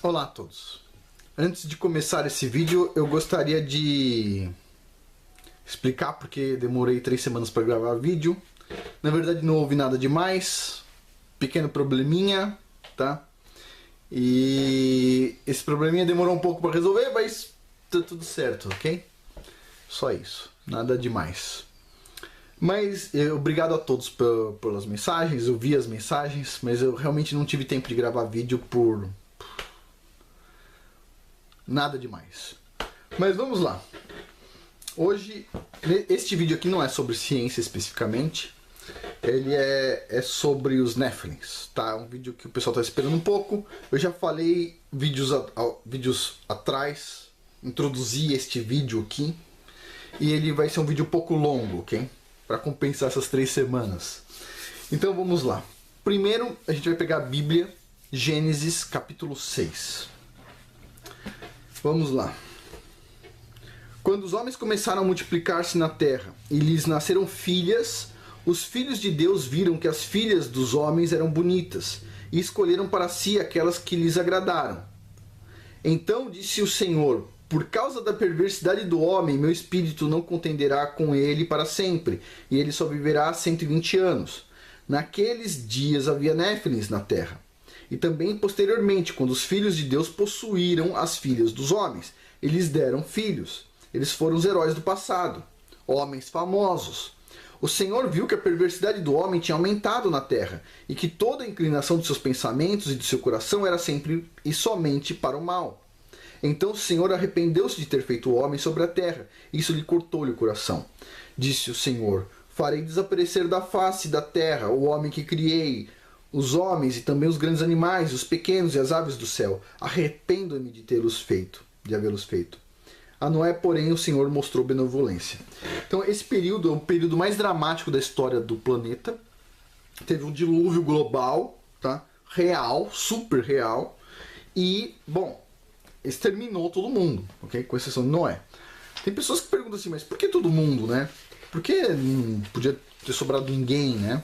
Olá a todos. Antes de começar esse vídeo, eu gostaria de explicar porque demorei 3 semanas para gravar vídeo. Na verdade não houve nada demais, pequeno probleminha, tá? E esse probleminha demorou um pouco para resolver, mas tá tudo certo, ok? Só isso, nada demais. Mas obrigado a todos pelas mensagens, eu vi as mensagens, mas eu realmente não tive tempo de gravar vídeo por nada demais. Mas vamos lá. Hoje, este vídeo aqui não é sobre ciência especificamente. Ele é sobre os Nephilims, tá? Um vídeo que o pessoal está esperando um pouco. Eu já falei vídeos atrás, introduzi este vídeo aqui. E ele vai ser um vídeo um pouco longo, ok? Para compensar essas 3 semanas. Então vamos lá. Primeiro a gente vai pegar a Bíblia, Gênesis capítulo 6. Vamos lá. Quando os homens começaram a multiplicar-se na terra e lhes nasceram filhas, os filhos de Deus viram que as filhas dos homens eram bonitas e escolheram para si aquelas que lhes agradaram. Então disse o Senhor: por causa da perversidade do homem, meu espírito não contenderá com ele para sempre, e ele só viverá 120 anos. Naqueles dias havia Néfilins na terra. E também posteriormente, quando os filhos de Deus possuíram as filhas dos homens, eles deram filhos. Eles foram os heróis do passado, homens famosos. O Senhor viu que a perversidade do homem tinha aumentado na terra, e que toda a inclinação de seus pensamentos e de seu coração era sempre e somente para o mal. Então o Senhor arrependeu-se de ter feito o homem sobre a terra, e isso lhe cortou-lhe o coração. Disse o Senhor: farei desaparecer da face da terra o homem que criei, os homens e também os grandes animais, os pequenos e as aves do céu. Arrependo-me de havê-los feito. A Noé, porém, o Senhor mostrou benevolência. Então esse período é o período mais dramático da história do planeta. Teve um dilúvio global, tá? Real, super real. E, bom, exterminou todo mundo, ok? Com exceção de Noé. Tem pessoas que perguntam assim, mas por que todo mundo, né? Por que não podia ter sobrado ninguém, né?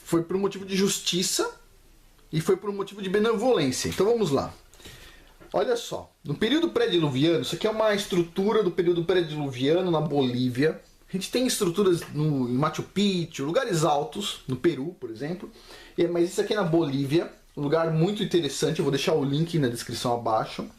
Foi por um motivo de justiça e foi por um motivo de benevolência. Então vamos lá. Olha só, no período pré-diluviano, isso aqui é uma estrutura do período pré-diluviano na Bolívia. A gente tem estruturas em Machu Picchu, lugares altos, no Peru, por exemplo. Mas isso aqui é na Bolívia. Um lugar muito interessante, eu vou deixar o link na descrição abaixo.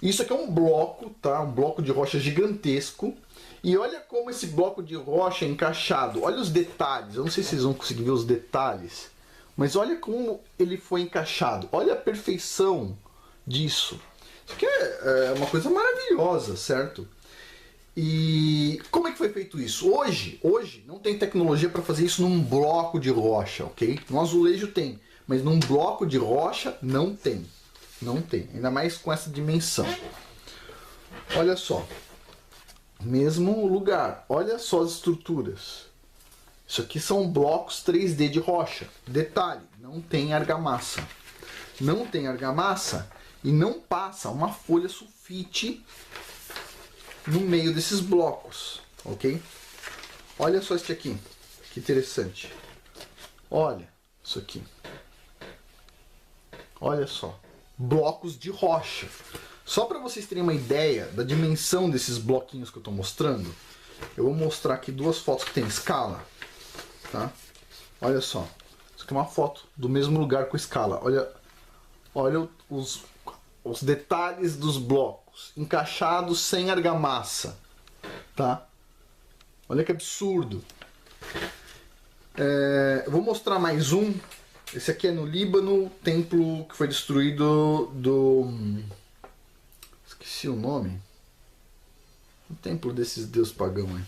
Isso aqui é um bloco, tá? Um bloco de rocha gigantesco. E olha como esse bloco de rocha é encaixado. Olha os detalhes, eu não sei se vocês vão conseguir ver os detalhes. Mas olha como ele foi encaixado. Olha a perfeição disso. Isso aqui é uma coisa maravilhosa, certo? E como é que foi feito isso? Hoje não tem tecnologia para fazer isso num bloco de rocha, ok? No azulejo tem. Mas num bloco de rocha não tem. Não tem. Ainda mais com essa dimensão. Olha só. Mesmo lugar. Olha só as estruturas. Isso aqui são blocos 3D de rocha. Detalhe, não tem argamassa. Não tem argamassa e não passa uma folha sulfite no meio desses blocos. Ok? Olha só este aqui. Que interessante. Olha isso aqui. Olha só, blocos de rocha. Só para vocês terem uma ideia da dimensão desses bloquinhos que eu estou mostrando, eu vou mostrar aqui 2 fotos que tem escala, tá? Olha só, isso aqui é uma foto do mesmo lugar com escala. Olha os detalhes dos blocos, encaixados sem argamassa, tá? Olha que absurdo. Eu vou mostrar mais um. Esse aqui é no Líbano, templo que foi destruído do... esqueci o nome. O templo desses deuses pagãos.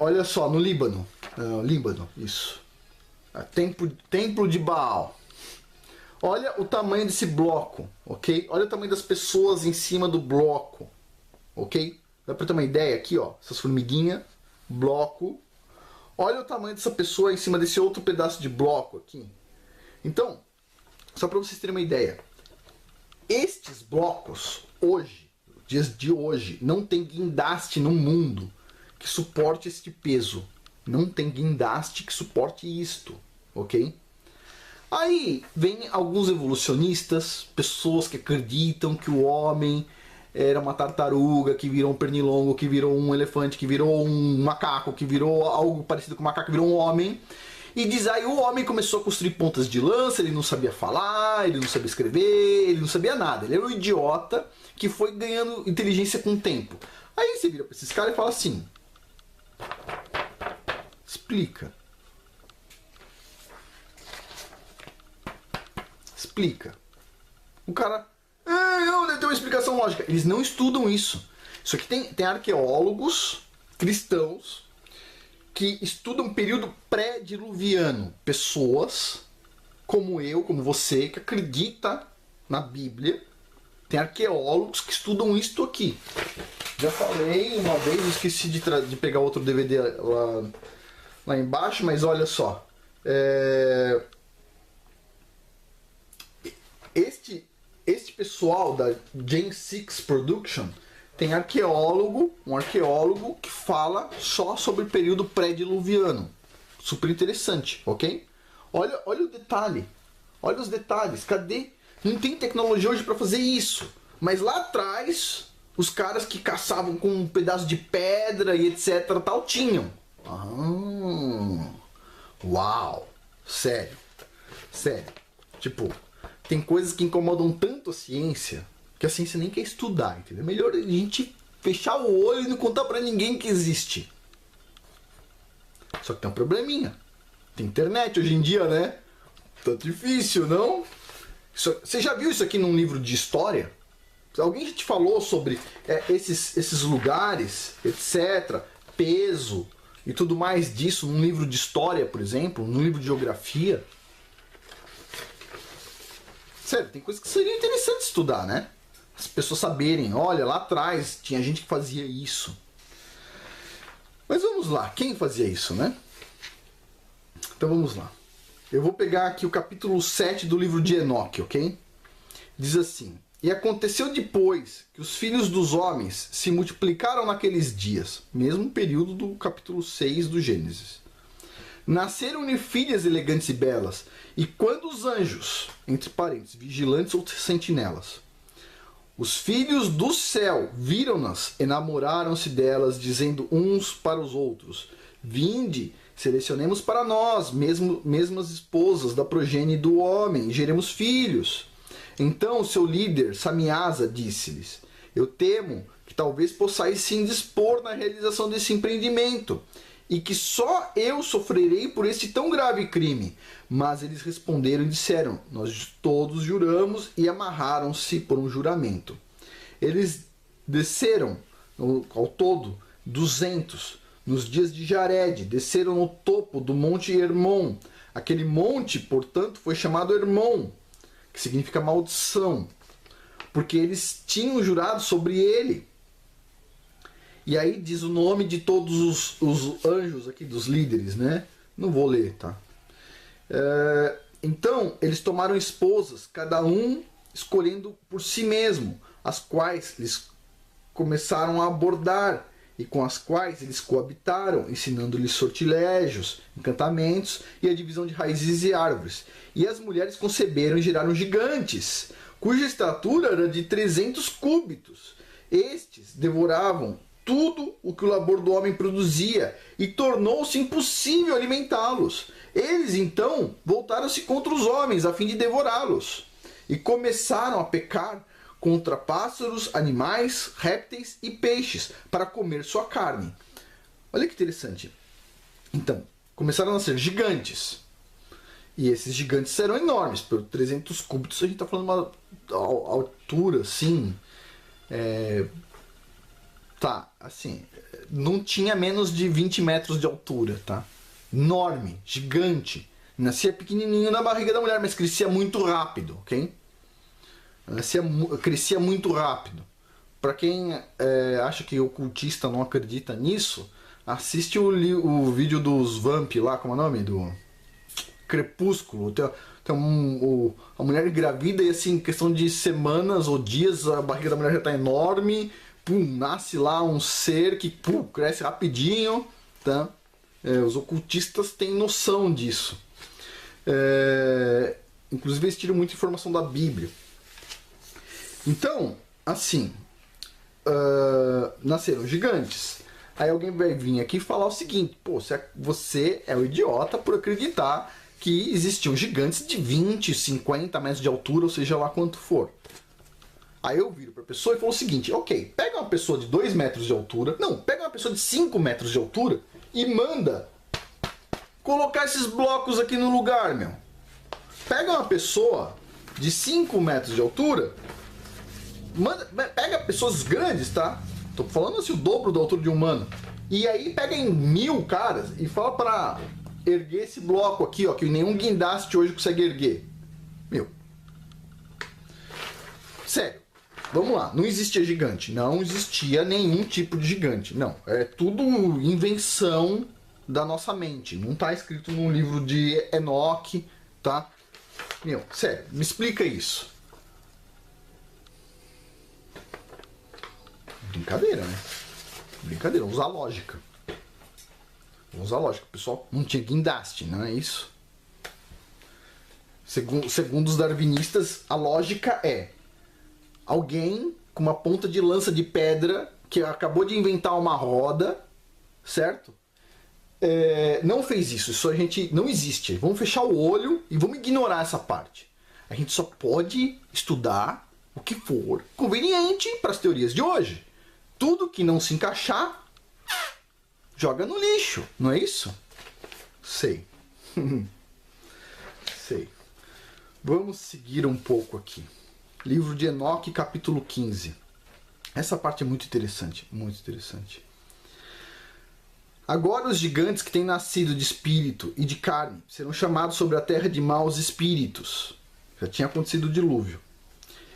Olha só, no Líbano. Líbano, isso. Templo de Baal. Olha o tamanho desse bloco, ok? Olha o tamanho das pessoas em cima do bloco, ok? Dá pra ter uma ideia aqui, ó. Essas formiguinhas, bloco. Olha o tamanho dessa pessoa em cima desse outro pedaço de bloco aqui. Então, só para vocês terem uma ideia. Estes blocos, hoje, dias de hoje, não tem guindaste no mundo que suporte este peso. Não tem guindaste que suporte isto, ok? Aí vem alguns evolucionistas, pessoas que acreditam que o homem era uma tartaruga, que virou um pernilongo, que virou um elefante, que virou um macaco, que virou algo parecido com um macaco, que virou um homem. E diz aí o homem começou a construir pontas de lança, ele não sabia falar, ele não sabia escrever, ele não sabia nada. Ele era um idiota que foi ganhando inteligência com o tempo. Aí você vira para esses caras e fala assim: explica. Explica. O cara, não, deve ter uma explicação lógica. Eles não estudam isso. Isso aqui tem arqueólogos cristãos que estudam período pré-diluviano. Pessoas como eu, como você, que acredita na Bíblia. Tem arqueólogos que estudam isto aqui. Já falei uma vez, esqueci de pegar outro DVD lá embaixo, mas olha só. Este pessoal da Gen 6 Production tem um arqueólogo que fala só sobre o período pré-diluviano. Super interessante, ok? Olha o detalhe. Olha os detalhes. Cadê? Não tem tecnologia hoje para fazer isso. Mas lá atrás, os caras que caçavam com um pedaço de pedra e etc. tal, tinham. Uau! Sério. Sério. Tipo, tem coisas que incomodam tanto a ciência que a ciência nem quer estudar, entendeu? É melhor a gente fechar o olho e não contar pra ninguém que existe. Só que tem um probleminha. Tem internet hoje em dia, né? Tá difícil, não? Você já viu isso aqui num livro de história? Alguém já te falou sobre esses lugares, etc., peso e tudo mais disso num livro de história, por exemplo, num livro de geografia? Sério, tem coisas que seria interessante estudar, né? As pessoas saberem, olha, lá atrás tinha gente que fazia isso. Mas vamos lá, quem fazia isso, né? Então vamos lá. Eu vou pegar aqui o capítulo 7 do livro de Enoque, ok? Diz assim: e aconteceu depois que os filhos dos homens se multiplicaram naqueles dias, mesmo período do capítulo 6 do Gênesis. Nasceram-lhe filhas elegantes e belas, e quando os anjos, entre parênteses, vigilantes ou sentinelas, os filhos do céu viram-nas, enamoraram-se delas, dizendo uns para os outros: vinde, selecionemos para nós, mesmas esposas da progenie do homem, e geremos filhos. Então seu líder, Samiasa, disse-lhes: eu temo que talvez possais se indispor na realização desse empreendimento, e que só eu sofrerei por este tão grave crime. Mas eles responderam e disseram: nós todos juramos, e amarraram-se por um juramento. Eles desceram ao todo 200 nos dias de Jared, desceram no topo do monte Hermon. Aquele monte, portanto, foi chamado Hermon, que significa maldição, porque eles tinham jurado sobre ele. E aí diz o nome de todos os anjos aqui, dos líderes, né? Não vou ler, tá? Então, eles tomaram esposas, cada um escolhendo por si mesmo, as quais eles começaram a abordar e com as quais eles coabitaram, ensinando-lhes sortilégios, encantamentos e a divisão de raízes e árvores. E as mulheres conceberam e geraram gigantes, cuja estatura era de 300 cúbitos. Estes devoravam tudo o que o labor do homem produzia, e tornou-se impossível alimentá-los. Eles, então, voltaram-se contra os homens, a fim de devorá-los, e começaram a pecar contra pássaros, animais, répteis e peixes, para comer sua carne. Olha que interessante. Então, começaram a nascer gigantes, e esses gigantes eram enormes, por 300 cúbitos, a gente está falando de uma altura, assim... Tá, assim, não tinha menos de 20 metros de altura, tá? Enorme, gigante. Nascia pequenininho na barriga da mulher, mas crescia muito rápido, ok? Crescia muito rápido. Para quem acha que o ocultista não acredita nisso, assiste o vídeo dos Vamp lá, como é o nome? Do Crepúsculo. Tem a mulher engravida e assim, em questão de semanas ou dias, a barriga da mulher já está enorme. Pum, nasce lá um ser que cresce rapidinho, tá? Os ocultistas têm noção disso. Inclusive eles tiram muita informação da Bíblia. Então, assim, nasceram gigantes. Aí alguém vai vir aqui e falar o seguinte: pô, você é um idiota por acreditar que existiam gigantes de 20, 50 metros de altura, ou seja lá quanto for. Aí eu viro para a pessoa e falo o seguinte: ok, pega uma pessoa de 2 metros de altura, não, pega uma pessoa de 5 metros de altura e manda colocar esses blocos aqui no lugar, meu. Pega uma pessoa de 5 metros de altura, pega pessoas grandes, tá? Tô falando assim, o dobro da altura de um humano. E aí pega em 1000 caras e fala para erguer esse bloco aqui, ó, que nenhum guindaste hoje consegue erguer. Meu. Sério. Vamos lá, não existia gigante, não existia nenhum tipo de gigante, não, é tudo invenção da nossa mente, não está escrito num livro de Enoque, tá? Meu, sério, me explica isso. Brincadeira, né? Brincadeira, vamos usar lógica. Vamos usar lógica, pessoal, não tinha guindaste, não é isso? Segundo os darwinistas, a lógica é: alguém com uma ponta de lança de pedra que acabou de inventar uma roda, certo? Não fez isso. Isso a gente não existe. Vamos fechar o olho e vamos ignorar essa parte. A gente só pode estudar o que for conveniente para as teorias de hoje. Tudo que não se encaixar, joga no lixo, não é isso? Sei. Sei. Vamos seguir um pouco aqui. Livro de Enoque, capítulo 15. Essa parte é muito interessante, muito interessante. Agora os gigantes que têm nascido de espírito e de carne serão chamados sobre a terra de maus espíritos. Já tinha acontecido o dilúvio.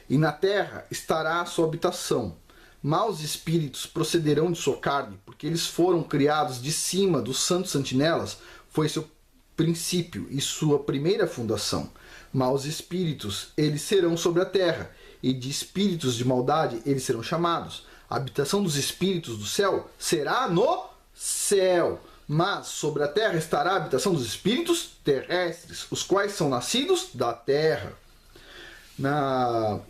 E na terra estará a sua habitação. Maus espíritos procederão de sua carne, porque eles foram criados de cima dos santos sentinelas, foi seu princípio e sua primeira fundação. Maus espíritos, eles serão sobre a terra, e de espíritos de maldade eles serão chamados. A habitação dos espíritos do céu será no céu, mas sobre a terra estará a habitação dos espíritos terrestres, os quais são nascidos da terra. Na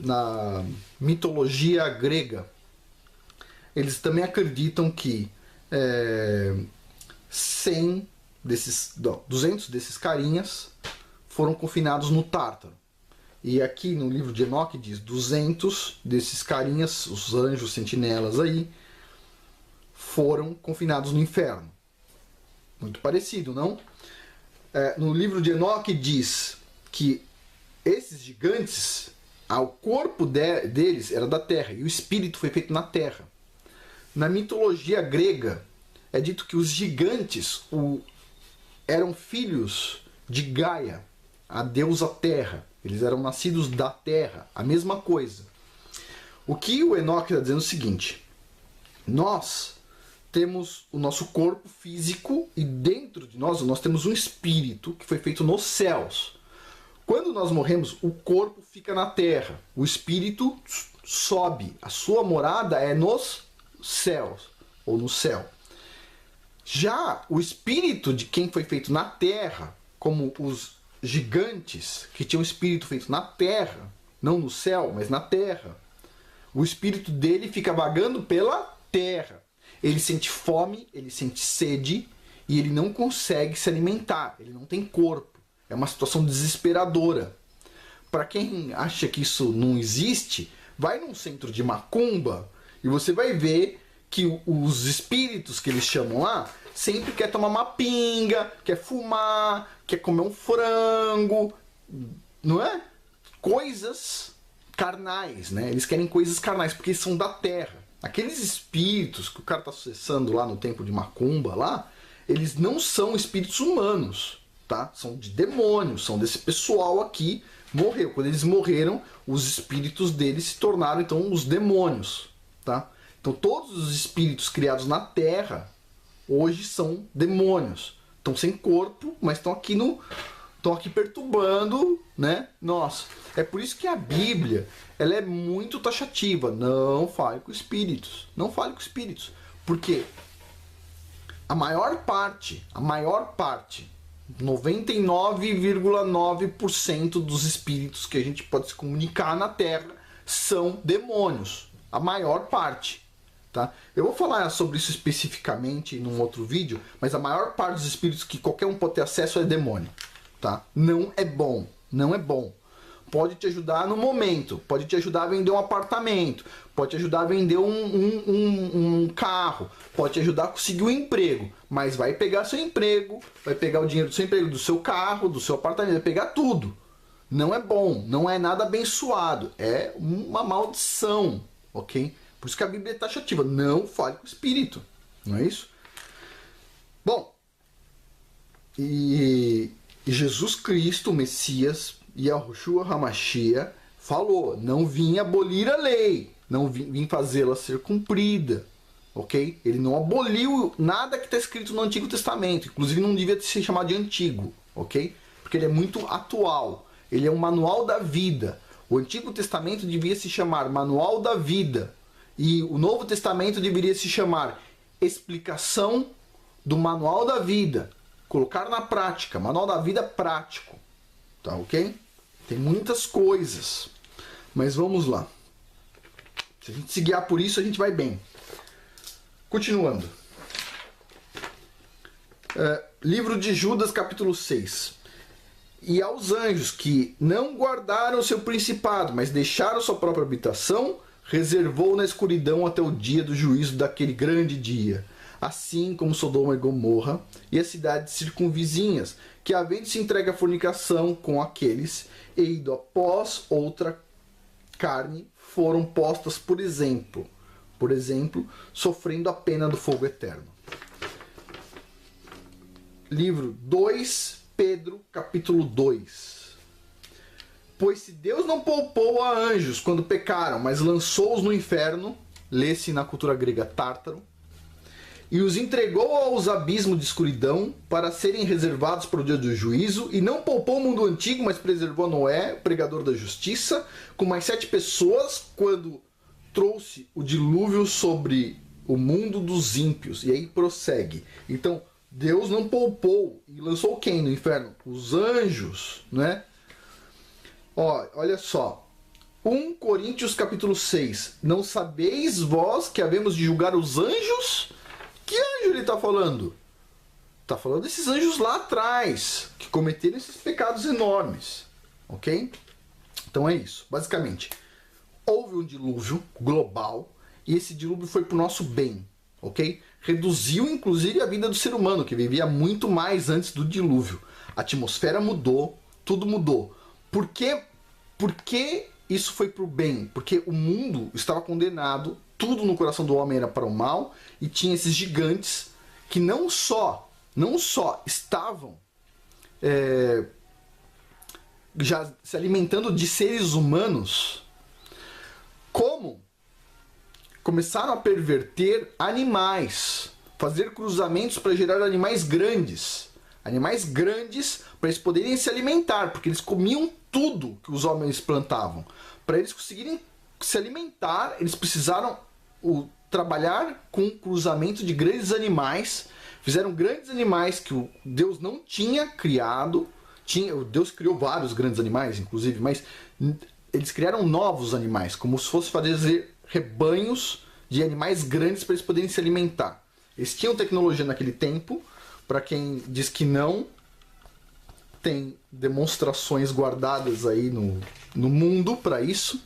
mitologia grega, eles também acreditam que 200 desses carinhas foram confinados no Tártaro. E aqui no livro de Enoque diz 200 desses carinhas, os anjos sentinelas aí, foram confinados no inferno. Muito parecido, não? No livro de Enoque diz que esses gigantes, o corpo deles era da terra e o espírito foi feito na terra. Na mitologia grega, é dito que os gigantes eram filhos de Gaia, a deusa terra. Eles eram nascidos da terra, a mesma coisa. O que o Enoque está dizendo é o seguinte: nós temos o nosso corpo físico e dentro de nós temos um espírito que foi feito nos céus. Quando nós morremos, o corpo fica na terra, o espírito sobe, a sua morada é nos céus, ou no céu. Já o espírito de quem foi feito na terra, como os gigantes que tinham espírito feito na terra, não no céu, mas na terra, o espírito dele fica vagando pela terra. Ele sente fome, ele sente sede e ele não consegue se alimentar, ele não tem corpo. É uma situação desesperadora. Para quem acha que isso não existe, vai num centro de macumba e você vai ver que os espíritos que eles chamam lá sempre quer tomar uma pinga, quer fumar, quer comer um frango, não é? Coisas carnais, né? Eles querem coisas carnais porque são da terra. Aqueles espíritos que o cara está acessando lá no templo de macumba lá, eles não são espíritos humanos, tá? São de demônios, são desse pessoal aqui, morreu. Quando eles morreram, os espíritos deles se tornaram então os demônios, tá? Então todos os espíritos criados na Terra hoje são demônios. Estão sem corpo, mas estão aqui perturbando, né? Nossa, é por isso que a Bíblia, ela é muito taxativa. Não fale com espíritos. Não fale com espíritos. Porque a maior parte 99,9% dos espíritos que a gente pode se comunicar na Terra são demônios. A maior parte. Tá? Eu vou falar sobre isso especificamente num outro vídeo, mas a maior parte dos espíritos que qualquer um pode ter acesso é demônio. Tá? Não é bom. Não é bom. Pode te ajudar no momento, pode te ajudar a vender um apartamento, pode te ajudar a vender um carro, pode te ajudar a conseguir um emprego, mas vai pegar seu emprego, vai pegar o dinheiro do seu emprego, do seu carro, do seu apartamento, vai pegar tudo. Não é bom, não é nada abençoado, é uma maldição, ok? Por isso que a Bíblia é taxativa, não fale com o espírito, não é isso? Bom, e Jesus Cristo, o Messias, Yahushua HaMashiach, falou, não vim abolir a lei, não vim fazê-la ser cumprida, ok? Ele não aboliu nada que está escrito no Antigo Testamento, inclusive não devia ser chamado de antigo, ok? Porque ele é muito atual, ele é um manual da vida. O Antigo Testamento devia se chamar Manual da Vida, e o Novo Testamento deveria se chamar Explicação do Manual da Vida, colocar na prática, Manual da Vida prático, tá ok? Tem muitas coisas, mas vamos lá. Se a gente se guiar por isso, a gente vai bem. Continuando. Livro de Judas, capítulo 6. E aos anjos que não guardaram o seu principado, mas deixaram sua própria habitação, reservou na escuridão até o dia do juízo daquele grande dia. Assim como Sodoma e Gomorra e as cidades circunvizinhas, que havendo se entregue à fornicação com aqueles, e ido após outra carne, foram postas por exemplo, sofrendo a pena do fogo eterno. Livro 2 Pedro, capítulo 2. Pois se Deus não poupou a anjos quando pecaram, mas lançou-os no inferno, lê-se na cultura grega tártaro, e os entregou aos abismos de escuridão para serem reservados para o dia do juízo, e não poupou o mundo antigo, mas preservou Noé, o pregador da justiça, com mais 7 pessoas, quando trouxe o dilúvio sobre o mundo dos ímpios. E aí prossegue. Então, Deus não poupou e lançou quem no inferno? Os anjos, né? Olha só. 1 Coríntios capítulo 6. Não sabeis vós que havemos de julgar os anjos? Que anjo ele está falando? Está falando desses anjos lá atrás, que cometeram esses pecados enormes. Ok? Então é isso. Basicamente, houve um dilúvio global e esse dilúvio foi para o nosso bem. Ok? Reduziu inclusive a vida do ser humano, que vivia muito mais antes do dilúvio. A atmosfera mudou, tudo mudou. Por que isso foi para o bem? Porque o mundo estava condenado, tudo no coração do homem era para o mal, e tinha esses gigantes que não só estavam já se alimentando de seres humanos, como começaram a perverter animais, fazer cruzamentos para gerar animais grandes para eles poderem se alimentar, porque eles comiam tudo que os homens plantavam. Para eles conseguirem se alimentar, eles precisaram trabalhar com cruzamento de grandes animais. Fizeram grandes animais que o Deus não tinha criado. Deus criou vários grandes animais, inclusive, mas eles criaram novos animais, como se fosse fazer rebanhos de animais grandes para eles poderem se alimentar. Eles tinham tecnologia naquele tempo. Para quem diz que não, tem demonstrações guardadas aí no mundo para isso.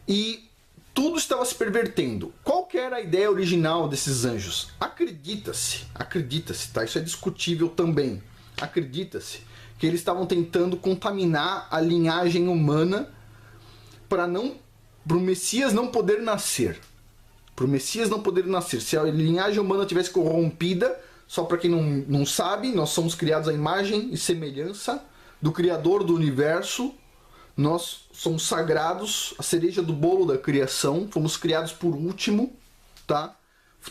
E tudo estava se pervertendo. Qual que era a ideia original desses anjos? Acredita-se, tá? Isso é discutível também. Acredita-se que eles estavam tentando contaminar a linhagem humana para o Messias não poder nascer. Se a linhagem humana tivesse corrompida, só para quem não sabe, nós somos criados à imagem e semelhança do Criador do Universo. Nós somos sagrados, a cereja do bolo da criação. Fomos criados por último, tá?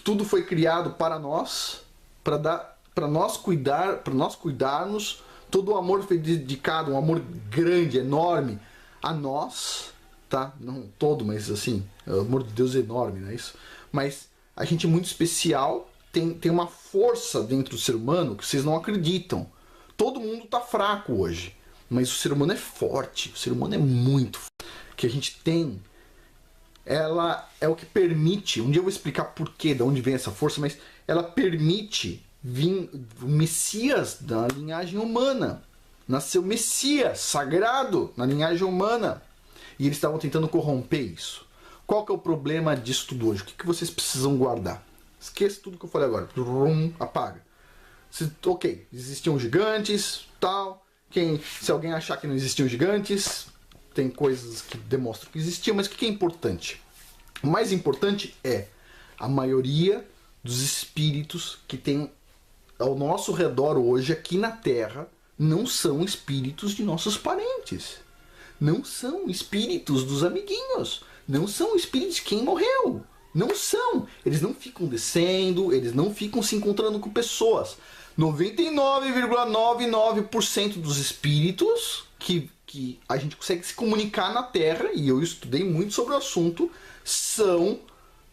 Tudo foi criado para nós, para nós cuidarmos. Todo o amor foi dedicado, um amor grande, enorme a nós, tá? Não todo, mas assim, o amor de Deus é enorme, não é isso? Mas a gente é muito especial. Tem uma força dentro do ser humano que vocês não acreditam. todo mundo tá fraco hoje, mas o ser humano é forte, o ser humano é muito forte. O que a gente tem, ela é o que permite, um dia eu vou explicar porquê, de onde vem essa força, mas ela permite vir o Messias da linhagem humana. Nasceu Messias, sagrado, na linhagem humana. E eles estavam tentando corromper isso. Qual que é o problema disso tudo hoje? O que vocês precisam guardar? Esqueça tudo que eu falei agora. Apaga. Ok, existiam gigantes, tal. Se alguém achar que não existiam gigantes, tem coisas que demonstram que existiam, mas o que é importante? O mais importante é a maioria dos espíritos que tem ao nosso redor hoje, aqui na Terra, não são espíritos de nossos parentes. Não são espíritos dos amiguinhos. Não são espíritos de quem morreu. Não são. Eles não ficam descendo, eles não ficam se encontrando com pessoas. 99,99% dos espíritos que a gente consegue se comunicar na Terra, e eu estudei muito sobre o assunto, são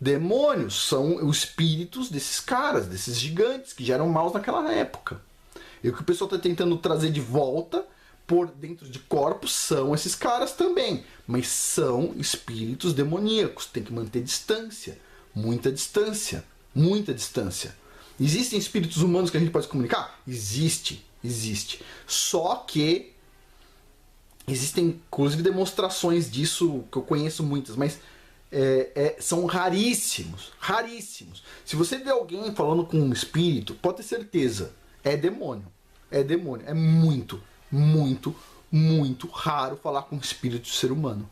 demônios, são os espíritos desses caras, desses gigantes que já eram maus naquela época. E o que o pessoal está tentando trazer de volta por dentro de corpos são esses caras também. Mas são espíritos demoníacos. Tem que manter distância. Muita distância. Muita distância. Existem espíritos humanos que a gente pode se comunicar? Existe. Existe. Só que existem, inclusive, demonstrações disso, que eu conheço muitas, mas são raríssimos. Raríssimos. Se você vê alguém falando com um espírito, pode ter certeza. É demônio. É demônio. É muito, muito, muito raro falar com o espírito de ser humano.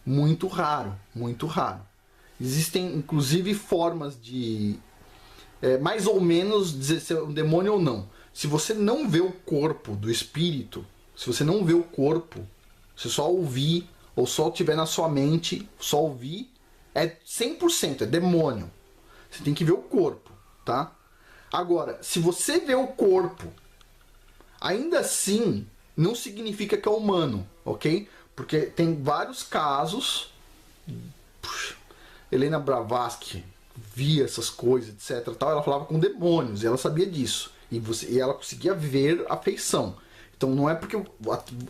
Muito raro. Muito raro. Existem, inclusive, formas de mais ou menos dizer se é um demônio ou não. Se você não vê o corpo do espírito, se você não vê o corpo, se só ouvir, ou só tiver na sua mente, só ouvir, é 100%, é demônio. Você tem que ver o corpo, tá? Agora, se você vê o corpo, ainda assim, não significa que é humano, ok? Porque tem vários casos. Puxa, Helena Blavatsky via essas coisas, etc. Tal, ela falava com demônios, e ela sabia disso. E ela conseguia ver a feição. Então não é porque,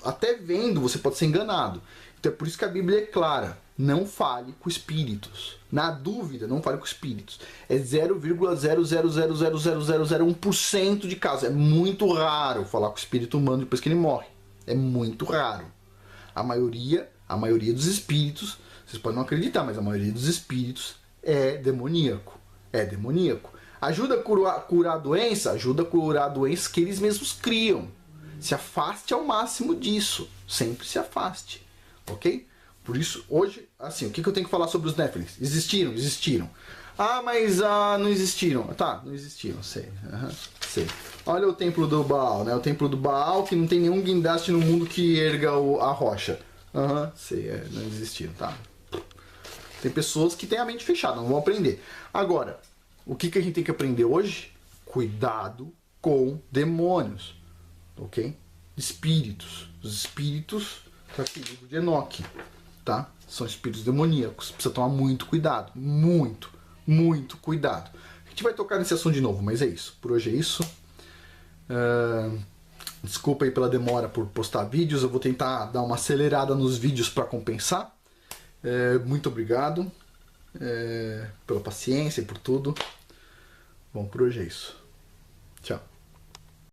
até vendo, você pode ser enganado. Então é por isso que a Bíblia é clara. Não fale com espíritos. Na dúvida, não fale com espíritos. É 0,0000001% de casos. É muito raro falar com o espírito humano depois que ele morre. É muito raro. A maioria dos espíritos, vocês podem não acreditar, mas a maioria dos espíritos é demoníaco. É demoníaco. Ajuda a curar a doença? Ajuda a curar a doença que eles mesmos criam. Se afaste ao máximo disso. Sempre se afaste. Ok? Por isso, hoje, assim, o que eu tenho que falar sobre os Néfilins? Existiram? Existiram. Ah, mas não existiram. Tá, não existiram, sei. Sei. Olha o templo do Baal, né? O templo do Baal que não tem nenhum guindaste no mundo que erga a rocha. Sei, não existiram, tá? Tem pessoas que têm a mente fechada, não vão aprender. Agora, o que a gente tem que aprender hoje? Cuidado com demônios. Ok? Espíritos. Os espíritos, tá aqui, livro de Enoque, tá? São espíritos demoníacos. Precisa tomar muito cuidado. Muito, muito cuidado. A gente vai tocar nesse assunto de novo, mas é isso. Por hoje é isso. Desculpa aí pela demora por postar vídeos. Eu vou tentar dar uma acelerada nos vídeos para compensar. Muito obrigado pela paciência e por tudo. Bom, por hoje é isso. Tchau.